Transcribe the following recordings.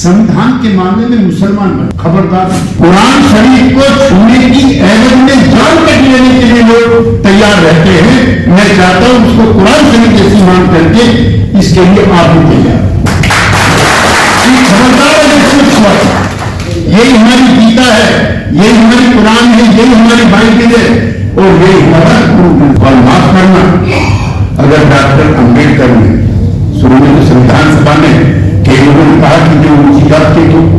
संविधान के मामले में मुसलमान बने। खबरदार, कुरान शरीफ को छूने की एवज में जान कट लेने के लिए लोग तैयार रहते हैं। मैं चाहता हूं उसको कुरान शरीफ जैसी मान करके इसके लिए आप भी तैयार। खबरदार, यही हमारी गीता है, यही हमारी कुरान है, यही हमारी बाइबल है और यही हमारा गुरु। और माफ करना, अगर डॉक्टर अंबेडकर ने शुरू में तो संविधान सभा में कई लोगों ने कहा कि जो ऊंची जात के लोग,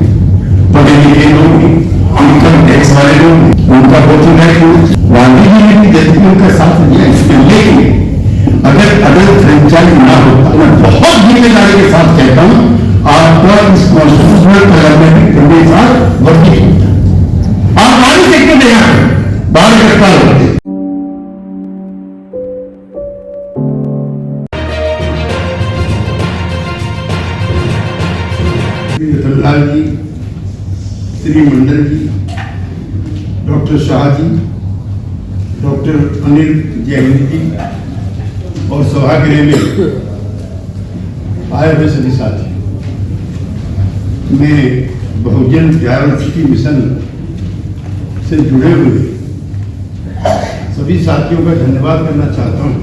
पढ़े लिखे लोग, इनकम टैक्स वाले लोग, उनका वोटिंग राइट गांधी जी ने भी जैसे उनका साथ दिया इसमें। लेकिन अगर अडल्ट फ्रेंचाइज ना होता तो मैं बहुत जिम्मेदारी के साथ कहता हूं आपका इस कॉन्स्टिट्यूशनल कलर के साथ वर्ती होता। आप बाहर देखते नहीं, बाहर इकट्ठा होते। रतनलाल जी, श्री मंडल जी, डॉक्टर शाह जी, डॉक्टर अनिल जैन जी और सभागृह में आए हुए सभी साथी, मैं बहुजन ज्ञानसिटी मिशन से जुड़े हुए सभी साथियों का धन्यवाद करना चाहता हूं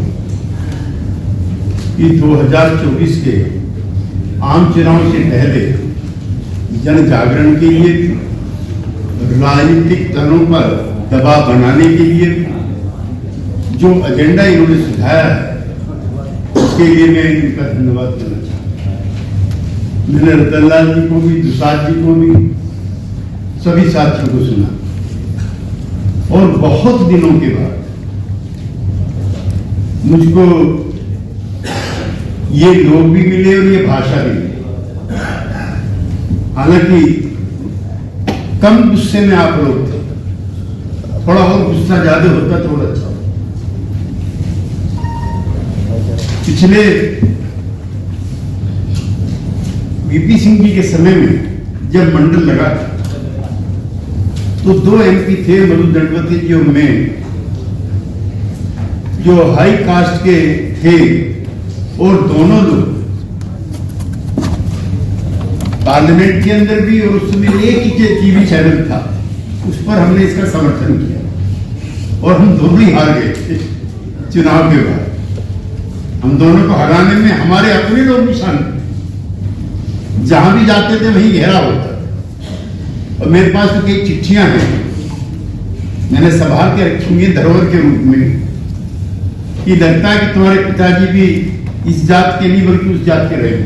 कि 2024 के आम चुनाव से पहले जन जागरण के लिए, राजनीतिक दलों पर दबाव बनाने के लिए जो एजेंडा इन्होंने सुझाया है उसके लिए मैं इनका धन्यवाद करना चाहता हूं। मैंने रतनलाल जी को भी, दुसाद जी को भी, सभी साथियों को सुना और बहुत दिनों के बाद मुझको ये लोग भी मिले और ये भाषा भी मिली। हालांकि कम गुस्से में आप लोग थे, थोड़ा और गुस्सा ज्यादा होता तो और अच्छा। पिछले वीपी सिंह जी के समय में जब मंडल लगा तो 2 MP थे, मधु दंडवती जी और मैं, जो हाई कास्ट के थे और दोनों लोग पार्लियामेंट के अंदर भी, और उस समय एक ही टीवी चैनल था, उस पर हमने इसका समर्थन किया और हम दोनों ही हार गए चुनाव के बाद। हम दोनों को हराने में हमारे अपने लोग भी शामिल, जहां भी जाते थे वहीं घेरा होता था। और मेरे पास तो कई चिट्ठियां हैं, मैंने संभाल के रखी हुई धरोहर के रूप में, कि लगता है कि तुम्हारे पिताजी भी इस जात के नहीं बल्कि उस जात के रहे।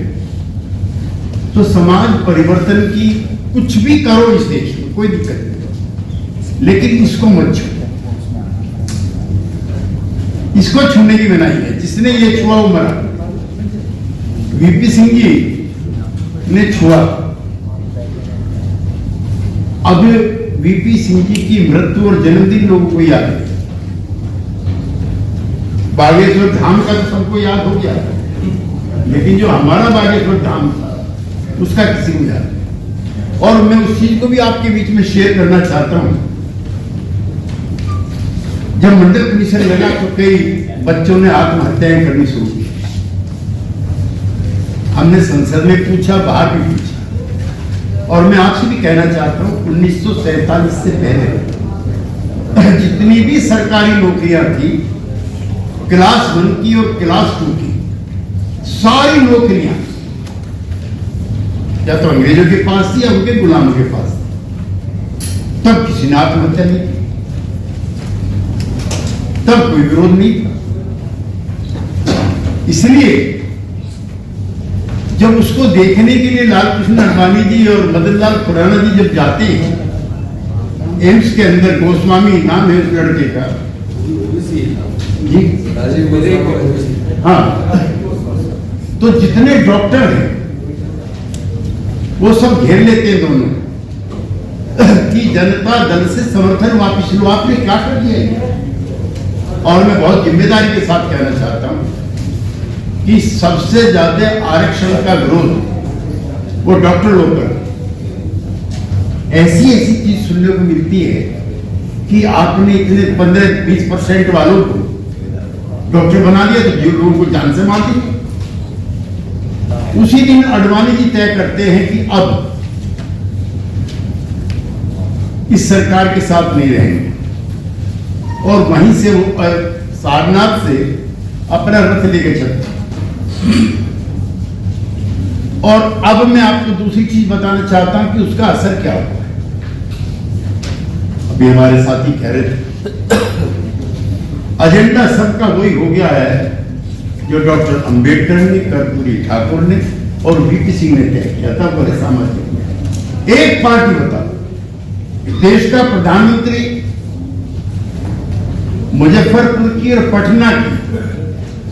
तो समाज परिवर्तन की कुछ भी करो इस देश में, कोई दिक्कत नहीं, लेकिन इसको मत छू, इसको छूने की मनाही है। जिसने ये छुआ वो मरा। वीपी सिंह जी ने छुआ। अब वीपी सिंह जी की मृत्यु और जन्मदिन लोगों को याद है। बागेश्वर धाम का तो सबको याद हो गया, लेकिन जो हमारा बागेश्वर धाम था उसका किसी को याद नहीं। और मैं उस चीज को भी आपके बीच में शेयर करना चाहता हूं। जब मंडल कमीशन लगा तो कई बच्चों ने आत्महत्याएं करनी शुरू की। हमने संसद में पूछा, बाहर भी पूछा, और मैं आपसे भी कहना चाहता हूं 1947 से पहले जितनी भी सरकारी नौकरियां थी, क्लास 1 की और क्लास 2 की सारी नौकरियां या तो अंग्रेजों के पास थी या उनके गुलामों के पास थी। तब किसी ने आत्महत्या नहीं की, तब कोई विरोध नहीं था। इसलिए जब उसको देखने के लिए लालकृष्ण अडवाणी जी और मदन लाल खुराना जी जब जाते हैं एम्स के अंदर, गोस्वामी नाम है उस लड़के का जी, हाँ, तो जितने डॉक्टर हैं वो सब घेर लेते हैं दोनों कि जनता दल से समर्थन वापिस लो, आपने क्या कर दिया है। और मैं बहुत जिम्मेदारी के साथ कहना चाहता हूं कि सबसे ज्यादा आरक्षण का विरोध वो डॉक्टर लोग करते। ऐसी चीज सुनने को मिलती है कि आपने इतने 15-20% वालों को डॉक्टर बना दिया तो जो लोगों को जान से मार दी। उसी दिन अडवाणी जी तय करते हैं कि अब इस सरकार के साथ नहीं रहेंगे और वहीं से वो सारनाथ से अपना रथ लेके चलते। और अब मैं आपको दूसरी चीज बताना चाहता हूं कि उसका असर क्या हुआ है। अभी हमारे साथी कह रहे थे एजेंडा सबका वही हो गया है जो डॉक्टर अंबेडकर ने, कर्पूरी ठाकुर ने और वीपी सिंह ने तय किया था। वो है सामाजिक। एक पार्टी बताओ, देश का प्रधानमंत्री मुजफ्फरपुर की और पटना की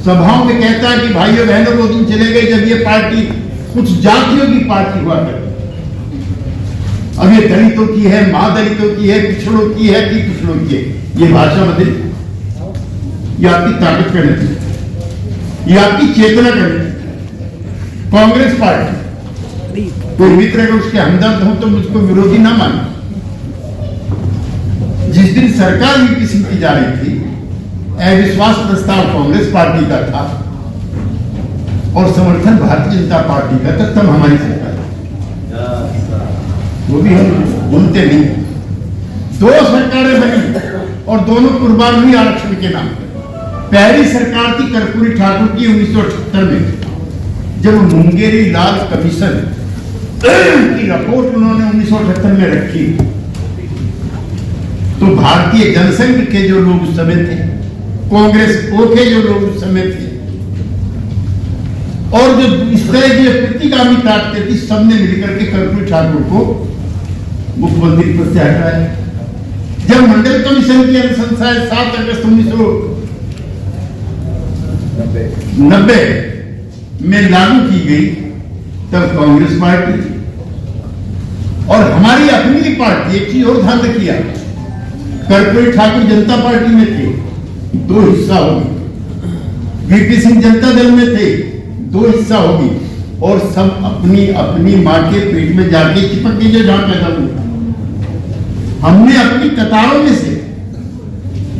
सभाओं में कहता है कि भाइयों बहनों वो दिन चले गए जब ये पार्टी कुछ जातियों की पार्टी हुआ करती। अब ये दलितों की है, महादलितों की है, पिछड़ों की है कि पिछड़ों की है। ये भाषा बदली, ये आपकी ताकत का नतीजा, ये आपकी चेतना का नतीजा। कांग्रेस पार्टी कोई मित्र अगर उसके हमदर्द हो तो मुझको विरोधी ना माने। जिस दिन सरकार वीपी सिंह की जा रही थी, अविश्वास प्रस्ताव कांग्रेस पार्टी का था और समर्थन भारतीय जनता पार्टी का था, तब हमारी सरकार, वो भी हम बोलते नहीं। दो सरकारें बनी और दोनों कुर्बान हुई आरक्षण के नाम पर। पहली सरकार थी कर्पूरी ठाकुर की 1978 में, जब मुंगेरी लाल कमीशन की रिपोर्ट उन्होंने 1978 में रखी, तो भारतीय जनसंघ के जो लोग उस समय थे, कांग्रेस के जो लोग उस समय थे और जो इस तरह की प्रतिगामी ताकतें थी, सबने मिलकर के कर्पूरी ठाकुर को मुख्यमंत्री पद से हटाया। जब मंडल कमीशन की अनुशंसा 7 अगस्त 1990 में लागू की गई, तब कांग्रेस पार्टी और हमारी अपनी पार्टी, एक चीज और ध्यान रखिए, कर्पूरी ठाकुर जनता पार्टी में थे, 2 हिस्सा होगी। वीपी सिंह जनता दल में थे, 2 हिस्सा होगी। और सब अपनी अपनी मां के पेट में जाके चिपक के जहां पैदा हुए। हमने अपनी कतारों में से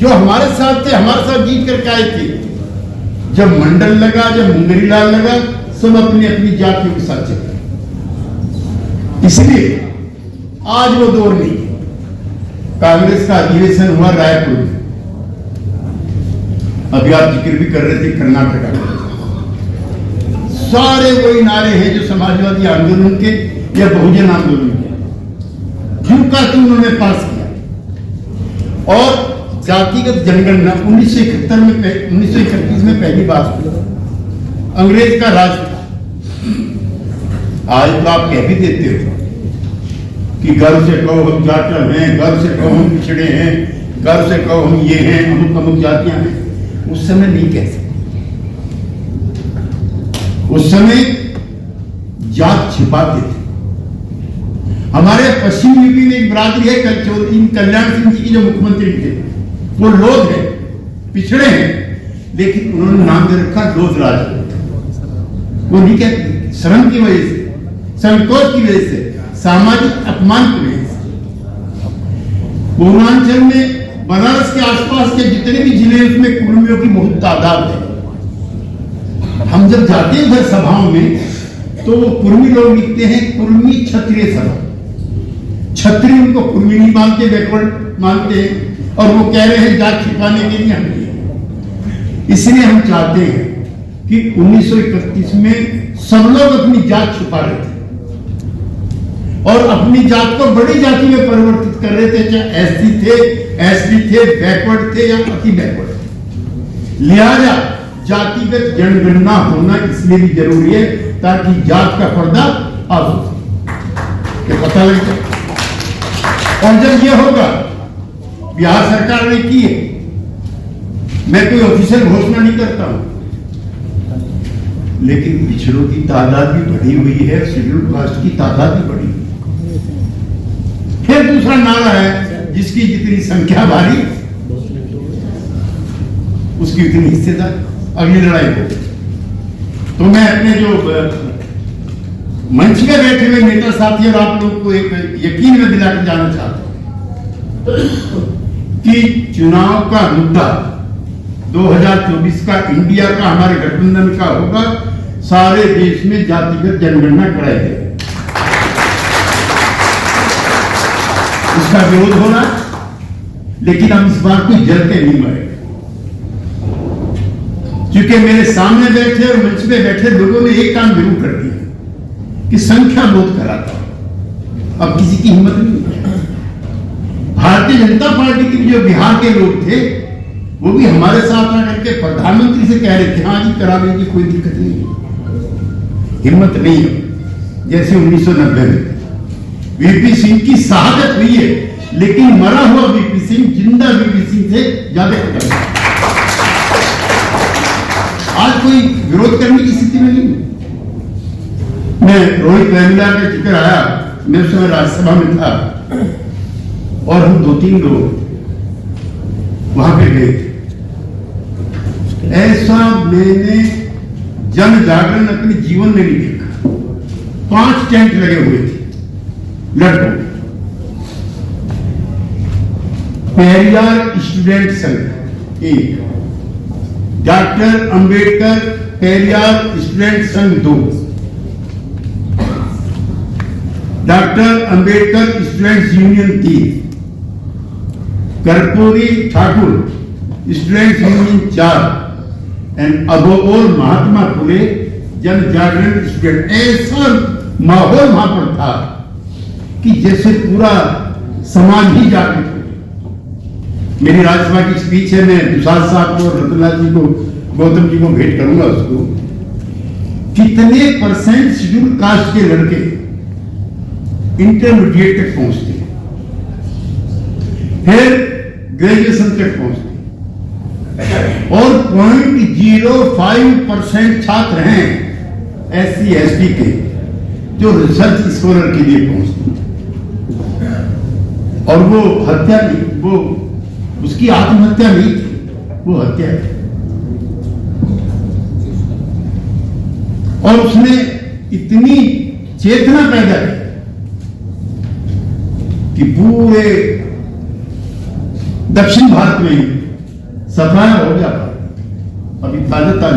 जो हमारे साथ थे, हमारे साथ जीत करके आए थे, जब मंडल लगा, जब मुंगेरी लाल लगा, सब अपनी अपनी जातियों के साथ चले। इसलिए आज वो दौर नहीं। कांग्रेस का अधिवेशन हुआ रायपुर में, अभी आप जिक्र भी कर रहे थे कर्नाटक में। सारे वही नारे हैं जो समाजवादी आंदोलन के या बहुजन आंदोलन के, जिनका कि उन्होंने पास किया। और जातिगत जनगणना 1931 में पहली बात हुई, अंग्रेज का राज था। आज तो आप कह भी देते हो कि गर्व से कहो हम जाट हैं, गर्व से कहो हम पिछड़े हैं, गर्व से कहो हम ये हैं, अमुक अमुक जातियां हैं। उस समय नहीं कह सकते। उस समय जात छिपाते थे। हमारे पश्चिम यूपी में एक बरादरी है कल्याण सिंह जी की, जो मुख्यमंत्री थे, वो लोध है, पिछड़े हैं, लेकिन उन्होंने नाम दे रखा लोध राज। वो नहीं कहते, शर्म की वजह से, संकोच की वजह से, सामाजिक अपमान की वजह से। पूर्वांचल में बनारस के आसपास के जितने भी जिले, उसमें कुर्मियों की बहुत तादाद है। हम जब जाते हैं उधर सभाओं में, तो वो कुर्मी लोग लिखते हैं कुर्मी क्षत्रिय सभा। क्षत्रिय उनको कुर्मी नहीं मानते, बैकवर्ड मानते हैं, और वो कह रहे हैं जात छिपाने के लिए हम। इसलिए हम चाहते हैं कि 1931 में सब लोग अपनी जात छुपा रहे थे और अपनी जात को बड़ी जाति में परिवर्तित कर रहे थे, चाहे एससी थे, एसटी थे, बैकवर्ड थे या अति बैकवर्ड। लिहाजा जातिगत जनगणना होना इसलिए भी जरूरी है ताकि जात का पर्दा आप पता लग जाए। और जब यह होगा, बिहार सरकार ने की है, मैं कोई ऑफिशियल घोषणा नहीं करता हूं, लेकिन पिछड़ों की तादाद भी बढ़ी हुई है, शेड्यूल्ड कास्ट की तादाद भी बढ़ी हुई है। फिर दूसरा नारा है, जिसकी जितनी संख्या भारी उसकी उतनी हिस्सेदार। अगली लड़ाई हो, तो मैं अपने जो मंच में बैठे हुए नेता साथी और आप लोग को एक यकीन में दिलाकर जाना चाहता हूं कि चुनाव का मुद्दा 2024 का इंडिया का, हमारे गठबंधन का होगा, सारे देश में जातिगत जनगणना कराई जाए। उसका विरोध हो रहा, लेकिन अब इस बार कोई जल के नहीं मरेगा, क्योंकि मेरे सामने बैठे और मंच पे बैठे लोगों ने एक काम जरूर कर दिया कि संख्या बोध कराता। अब किसी की हिम्मत नहीं है। भारतीय जनता पार्टी के जो बिहार के लोग थे वो भी हमारे साथ आकर के प्रधानमंत्री से कह रहे थे हाँ जी करा लीजिए, कोई दिक्कत नहीं है। हिम्मत नहीं है। जैसे 1990 में वीपी सिंह की शहादत हुई है, लेकिन मरा हुआ वीपी सिंह जिंदा वीपी सिंह से ज्यादा खतरनाक है। आज कोई विरोध करने की स्थिति में नहीं। मैं रोहित वेमुला का जिक्र आया, मैं उस समय राज्यसभा में था और हम 2-3 लोग वहां पे गए थे। ऐसा मैंने जन जागरण अपने जीवन में नहीं देखा। 5 टेंट लगे हुए थे लड़कों, पेरियार स्टूडेंट संघ 1, doctor Ambedkar Periyar student Sangh 2, doctor Ambedkar students union 3, Karpoori Thakur students union 4 and above all Mahatma Phule Jan Jagran student. ऐसा माहौल वहां पर था कि जैसे पूरा समाज ही जागृत हो। मेरी राज्यसभा की स्पीच है, मैं दुसाद साहब को, रतनलाल जी को, गौतम जी को भेंट करूंगा उसको। कितने परसेंट शेड्यूल कास्ट के लड़के इंटरमीडिएट तक पहुंचते हैं, फिर ग्रेजुएशन तक पहुंचते हैं, और 0.05% छात्र हैं SC ST के जो रिसर्च स्कॉलर के लिए पहुंचते हैं। और वो हत्या नहीं, वो उसकी आत्महत्या नहीं थी, वो हत्या है। और उसने इतनी चेतना पैदा की कि पूरे दक्षिण भारत में सफाया हो गया। अभी ताजा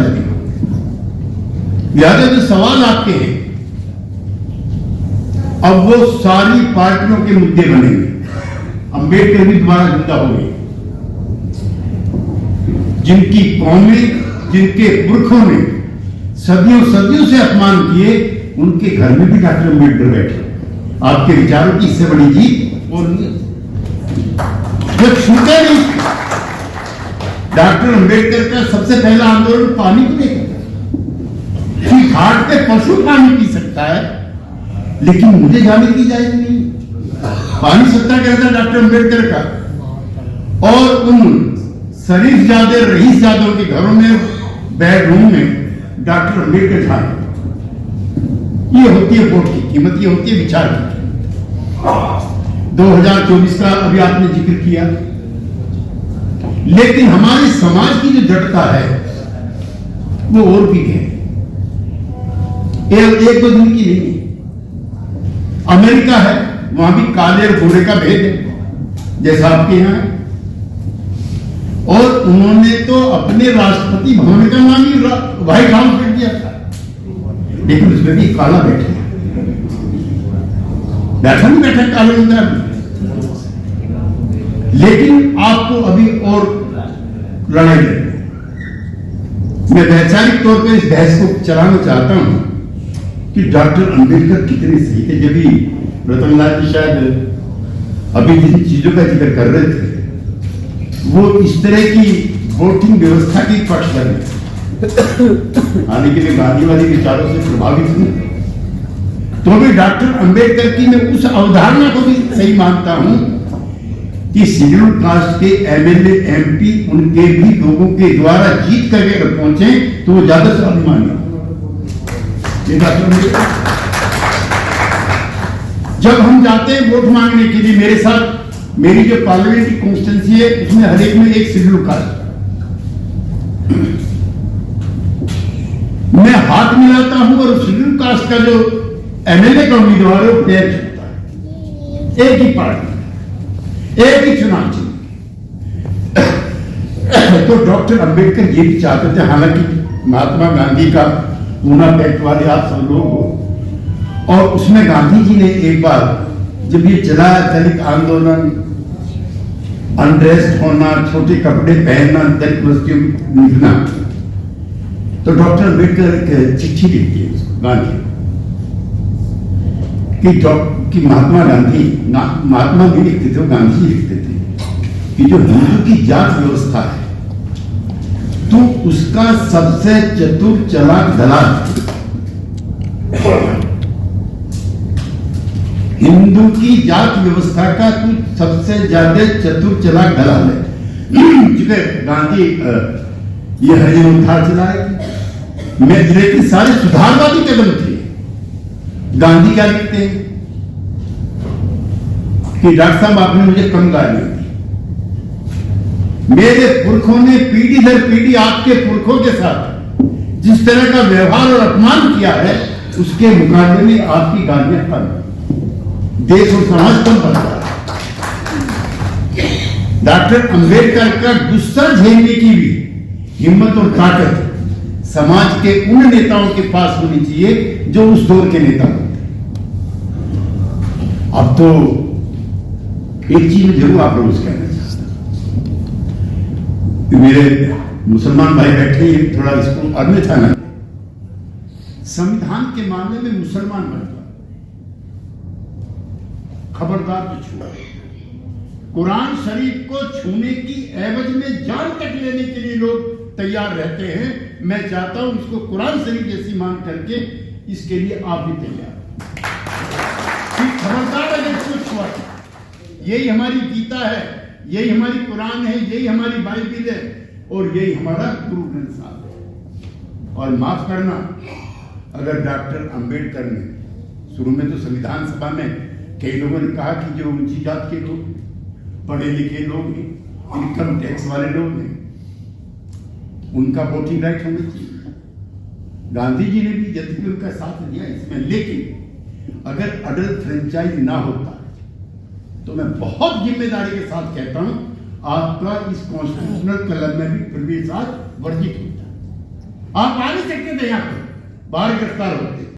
लिहाजा जो सवाल आपके हैं, अब वो सारी पार्टियों के मुद्दे बनेंगे। अंबेडकर भी दोबारा जिंदा हो गए, जिनकी कौमें, जिनके पुरखों ने सदियों सदियों से अपमान किए, उनके घर में भी डॉक्टर अंबेडकर बैठे। आपके विचारों की इससे बड़ी जीत और जब छूटे नहीं। डॉक्टर अंबेडकर का सबसे पहला आंदोलन पानी को लेकर कि घाट पे पशु पानी पी सकता है, लेकिन मुझे जाने की इजाजत नहीं। पानी सत्याग्रह था डॉक्टर अंबेडकर का, और उन शरीफ जादे रईस जादों के घरों में बेडरूम में डॉक्टर अंबेडकर था। ये होती है वोट की कीमत, ये होती है विचार की। 2024 का अभी आपने जिक्र किया, लेकिन हमारे समाज की जो जटता है वो और भी है, एक 2 दिन की नहीं। अमेरिका है, वहां भी काले और गोरे का भेद है जैसा आपके यहां है। और उन्होंने तो अपने राष्ट्रपति भवन का नाम ही व्हाइट हाउस रख दिया था, लेकिन उसमें भी काला बैठा नहीं बैठा काले अंदर। लेकिन आपको अभी और लड़ाई लड़नी। मैं वैचारिक तौर पर इस बहस को चलाना चाहता हूं कि डॉक्टर अंबेडकर कितने सही थे। जब भी रतनलाल जी शायद अभी जिन चीजों का जिक्र कर रहे थे, वो इस तरह की वोटिंग व्यवस्था की पक्षधर में आने के लिए गांधीवादी विचारों से प्रभावित हूं, तो भी डॉक्टर अंबेडकर की मैं उस अवधारणा को भी सही मानता हूं कि शेड्यूल कास्ट के MLA MP उनके भी लोगों के द्वारा जीत करके अगर पहुंचे तो वो ज्यादा स्वाभिमानी। जब हम जाते हैं वोट मांगने के लिए, मेरे साथ मेरी जो पार्लियामेंट्री कॉन्स्टिट्यूंसी है उसमें हर एक में एक शेड्यूल कास्ट, मैं हाथ मिलाता हूं और शेड्यूल कास्ट का जो MLA का उम्मीदवार है वो पैर छूता है। एक ही पार्टी, एक ही चुनाव चिन्ह। तो डॉक्टर अंबेडकर ये भी चाहते थे, हालांकि महात्मा गांधी का पूना पैक्ट वाले आप सब लोग हो, और उसमें गांधी जी ने एक बार जब ये चला दलित आंदोलन, अनड्रेस्ड होना, छोटे कपड़े पहनना, दलित बस्तियों में लिखना, तो डॉक्टर अम्बेडकर एक चिट्ठी लिखती है उसको गांधी कि महात्मा गांधी, महात्मा भी लिखते थे, गांधी लिखते थे कि जो हिंदू की जात व्यवस्था है तो उसका सबसे चतुर चालाक दलाल, हिंदू की जात व्यवस्था का तू सबसे ज्यादा चतुर चालाक दलाल है। चूंकि गांधी ये हरिजनोद्धार चला रहे थे, लेकिन सारे सुधारवादी कदम थे। गांधी क्या लिखते हैं कि डॉक्टर साहब आपने मुझे कम गाली दी, मेरे पुरखों ने पीढ़ी दर पीढ़ी आपके पुरखों के साथ जिस तरह का व्यवहार और अपमान किया है उसके मुकाबले में आपकी गालियां कम, देश और समाज कम बन रहा है। डॉक्टर अंबेडकर का गुस्सा झेलने की भी हिम्मत और ताकत समाज के उन नेताओं के पास होनी चाहिए जो उस दौर के नेता होते। अब तो एक चीज में जरूर आप लोगों से कहना चाहता हूं, मेरे मुसलमान भाई बैठे हैं, थोड़ा इसको अन्यथा न, संविधान के मामले में मुसलमान बन गया, खबरदार तो छुआ। कुरान शरीफ को छूने की एवज में जान तक लेने के लिए लोग तैयार रहते हैं। मैं चाहता हूं इसको कुरान शरीफ जैसी मान करके इसके लिए आप भी तैयार, खबरदार अगर इसको छुआ। यही हमारी गीता है, यही हमारी कुरान है, यही हमारी बाइबिल है और यही हमारा गुरु ग्रंथ साहब है। और माफ करना, अगर डॉक्टर अंबेडकर ने शुरू में तो संविधान सभा में कई लोगों ने कहा कि जो ऊंची जात के लोग, पढ़े लिखे लोग हैं, इनकम टैक्स वाले लोग हैं, उनका वोटिंग राइट होना चाहिए। गांधी जी ने भी यद्यपि उनका साथ दिया इसमें, लेकिन अगर अडल्ट फ्रेंचाइज ना होता तो मैं बहुत जिम्मेदारी के साथ कहता हूं आपका इस कॉन्स्टिट्यूशनल कलम में भी प्रवेश वर्जित होता। आप आ नहीं सकते थे, यहां पर बाहर गिरफ्तार होते।